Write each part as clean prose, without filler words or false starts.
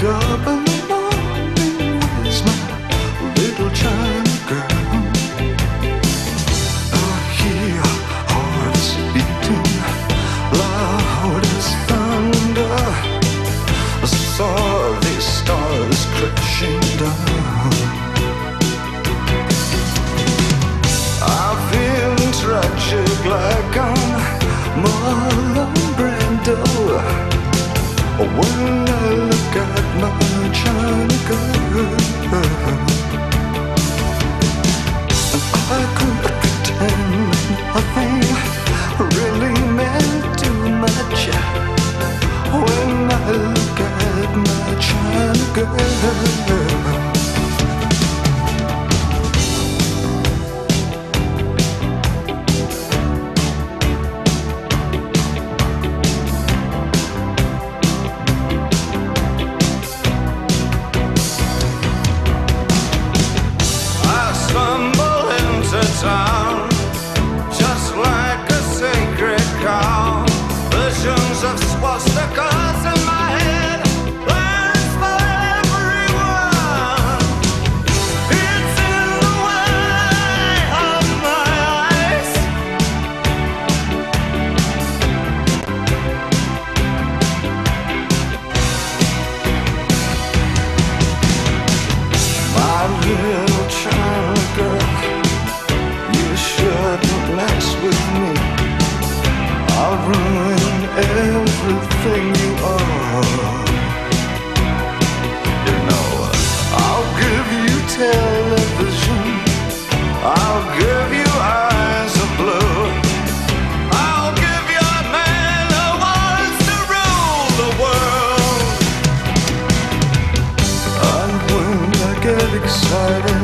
wake up in the morning with my little China girl. I hear hearts beating loud as thunder. I saw these stars crashing down. I feel tragic like I'm Marlon Brando when I look at my China girl. And I could pretend nothing really meant too much when I look at my China girl. Town, just like a sacred cow. Visions of swastikas in my head, plans for everyone. It's in the way of my eyes. My little China girl, shouldn't mess with me. I'll ruin everything you are. You know, I'll give you television, I'll give you eyes of blue, I'll give you a man who wants to rule the world. And when I get excited,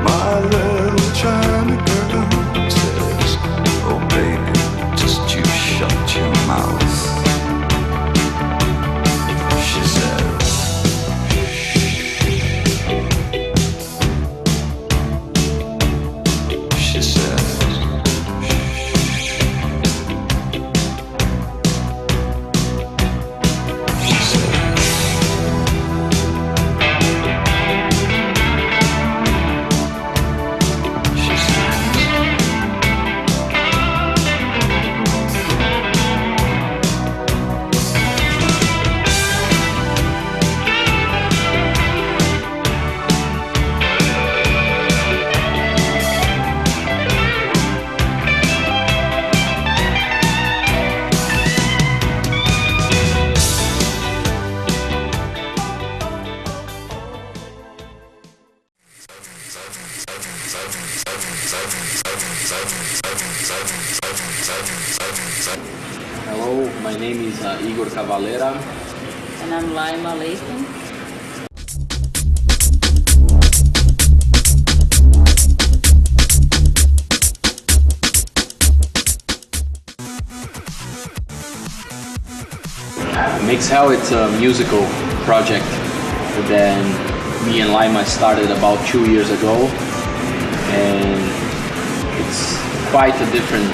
my little China girl says, oh baby, just you shut your mouth. She says, she says, she says. Hello, my name is Igor Cavalera. And I'm Laima Leithen. Mix Hell, it's a musical project that me and Laima started about 2 years ago, and it's quite a different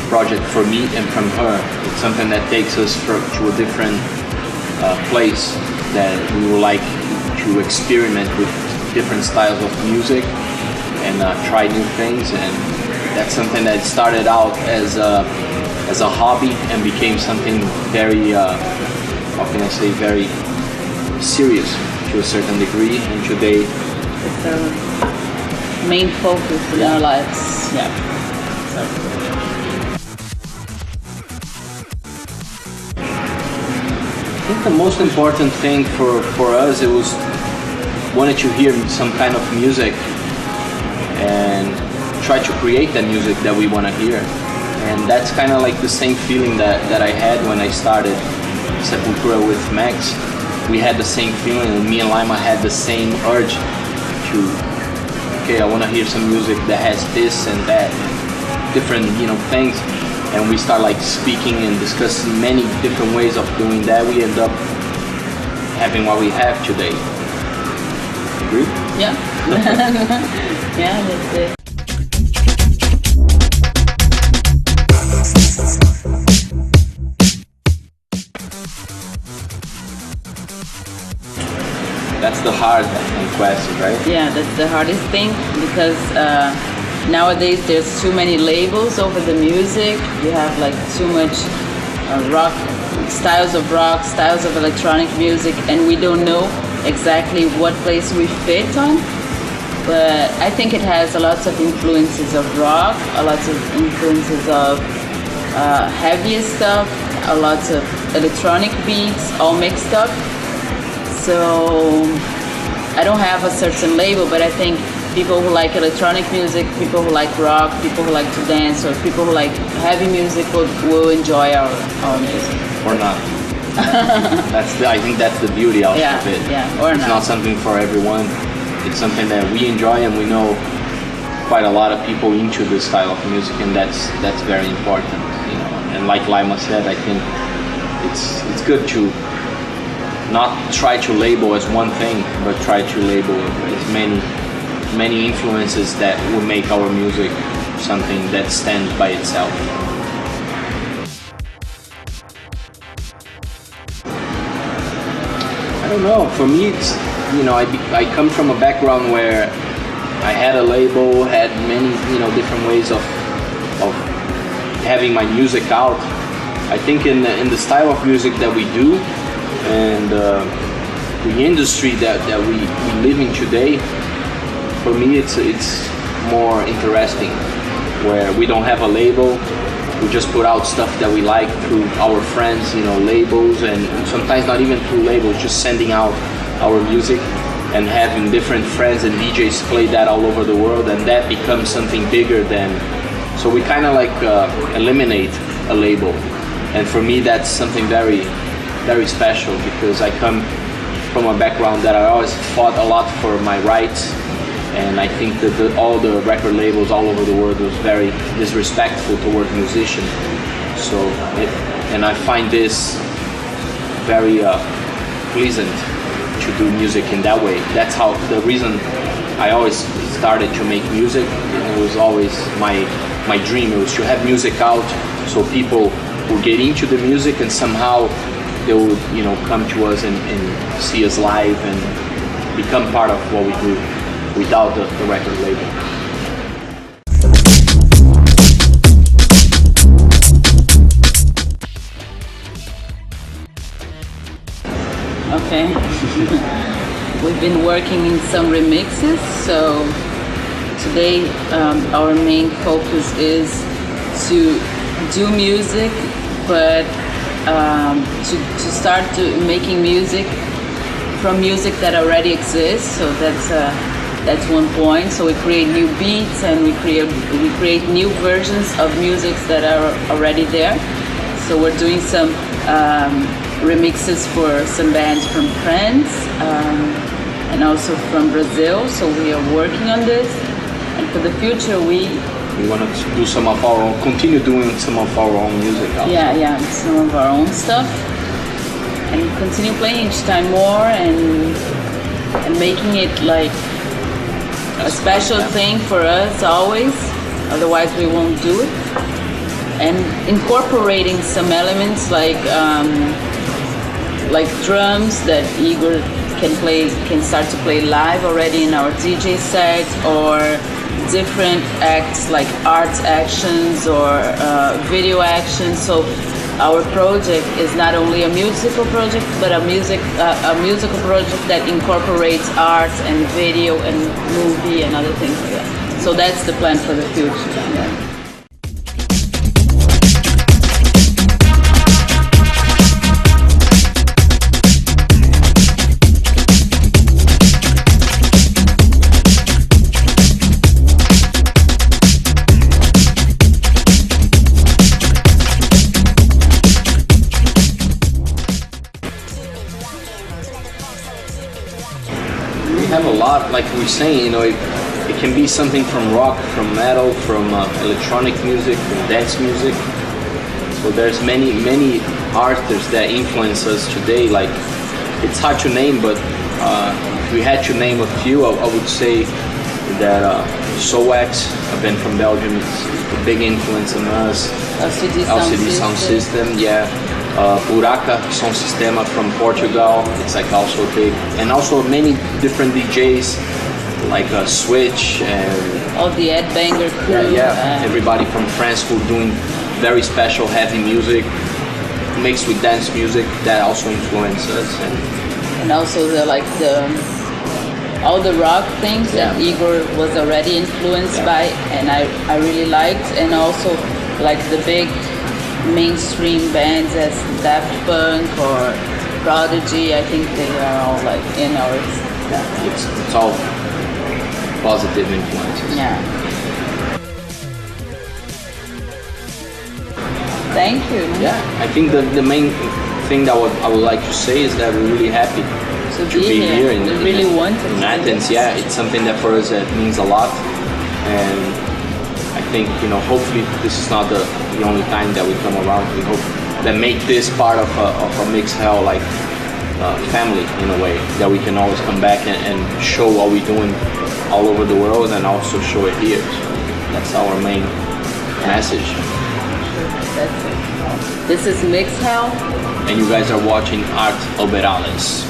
project for me and from her. It's something that takes us to a different place that we would like to experiment with different styles of music and try new things, and that's something that started out as a hobby and became something very, how can I say, very serious to a certain degree, and today it's our main focus in our lives. Yeah. I think the most important thing for us, it was wanted to hear some kind of music and try to create that music that we want to hear. And that's kind of like the same feeling that I had when I started Sepultura with Max. We had the same feeling, and me and Laima had the same urge to, okay, I want to hear some music that has this and that, different, things. And we start like speaking and discussing many different ways of doing that. We end up having what we have today. Agree? Yeah. Yeah, that's it. That's the hard question, right? Yeah, that's the hardest thing because nowadays there's too many labels over the music. You have like too much rock, styles of electronic music, and we don't know exactly what place we fit on. But I think it has a lot of influences of rock, a lot of influences of heavier stuff, a lot of electronic beats, all mixed up. So I don't have a certain label, but I think people who like electronic music, people who like rock, people who like to dance, or people who like heavy music will enjoy our music. Or not. I think that's the beauty of it. Yeah, or it's not something for everyone. It's something that we enjoy, and we know quite a lot of people into this style of music, and that's very important. You know, and like Lima said, I think it's good to not try to label as one thing, but try to label as many influences that will make our music something that stands by itself. I don't know. For me, it's, you know, I come from a background where I had a label, had many, you know, different ways of having my music out. I think in the style of music that we do, and the industry that we live in today, for me it's more interesting, where we don't have a label, we just put out stuff that we like through our friends, you know, labels, and sometimes not even through labels, just sending out our music and having different friends and DJs play that all over the world, and that becomes something bigger than, so we kind of like eliminate a label. And for me that's something very, very special, because I come from a background that I always fought a lot for my rights, and I think that all the record labels all over the world was very disrespectful towards musicians. So, and I find this very pleasant to do music in that way. That's how the reason I always started to make music. It was always my dream. It was to have music out, so people would get into the music, and somehow they would, you know, come to us and see us live and become part of what we do without the record label. Okay. We've been working in some remixes, so today our main focus is to do music, but to start making music from music that already exists. So that's one point. So we create new beats, and we create new versions of music that are already there. So we're doing some remixes for some bands from France and also from Brazil. So we are working on this, and for the future we want to do some of our own, continue doing some of our own music also. Yeah, some of our own stuff, and continue playing each time more, and making it like a special thing for us always, otherwise we won't do it. And incorporating some elements like drums that Igor can start to play live already in our DJ set, or different acts like art actions or video actions. So our project is not only a musical project, but a musical project that incorporates art and video and movie and other things like that. So that's the plan for the future. Yeah. Like we're saying, you know, it can be something from rock, from metal, from electronic music, from dance music. So there's many artists that influence us today. Like, it's hard to name, but if we had to name a few, I would say that Sowax, a band from Belgium, is a big influence on us. LCD Sound System, yeah. Buraca Som Sistema from Portugal. It's like also big, and also many different DJs like Switch and All the Ed Banger crew. Everybody from France who doing very special heavy music mixed with dance music that also influences us. And also all the rock things that Igor was already influenced by, and I really liked, and also like the big mainstream bands as Daft Punk or Prodigy. I think they are all like in our it's all positive influences. Yeah. Thank you. Yeah, I think the main thing that I would like to say is that we're really happy to be here. We really want to. In Athens, it's something that for us means a lot, and I think hopefully this is not the only time that we come around. We hope that make this part of a mixed hell like family in a way, that we can always come back and show what we're doing all over the world and also show it here. So that's our main message. That's it. This is Mixed Hell. And you guys are watching Art Oberales.